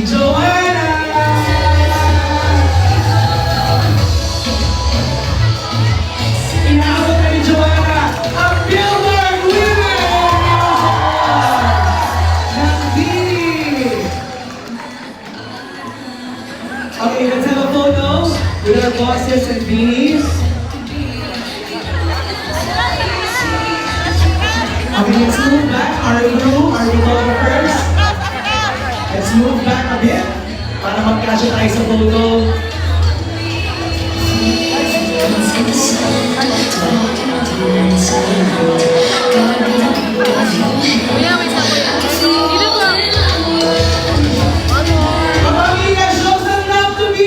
Joanna! Inaabot na ni Joanna ang Billboard winner ng Dini! Okay, let's have a photo with our bosses and beanies. Okay, let's move back. Our crew, our photographers. Let's move back a bit para magkasya tayo sa photo. Kapamilya, show some love to me!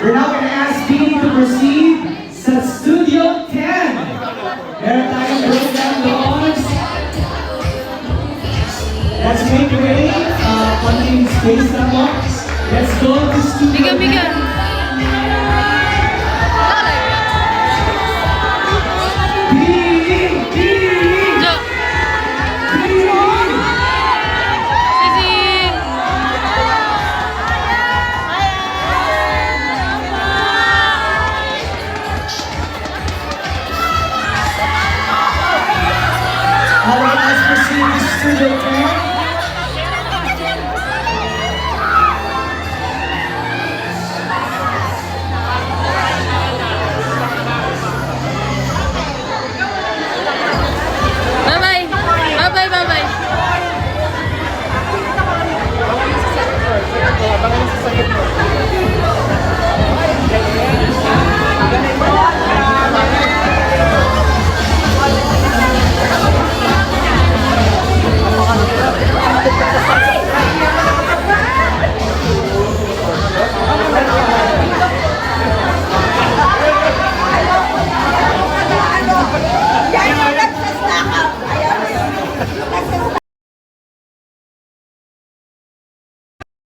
We're now going to ask Dini to proceed sa Studio 10. Meron tayong program doon. Let's make way. Konting space na mo. Let's go to Studio 10. Dini! Dini! Dini! Alright, let's proceed to Studio 10.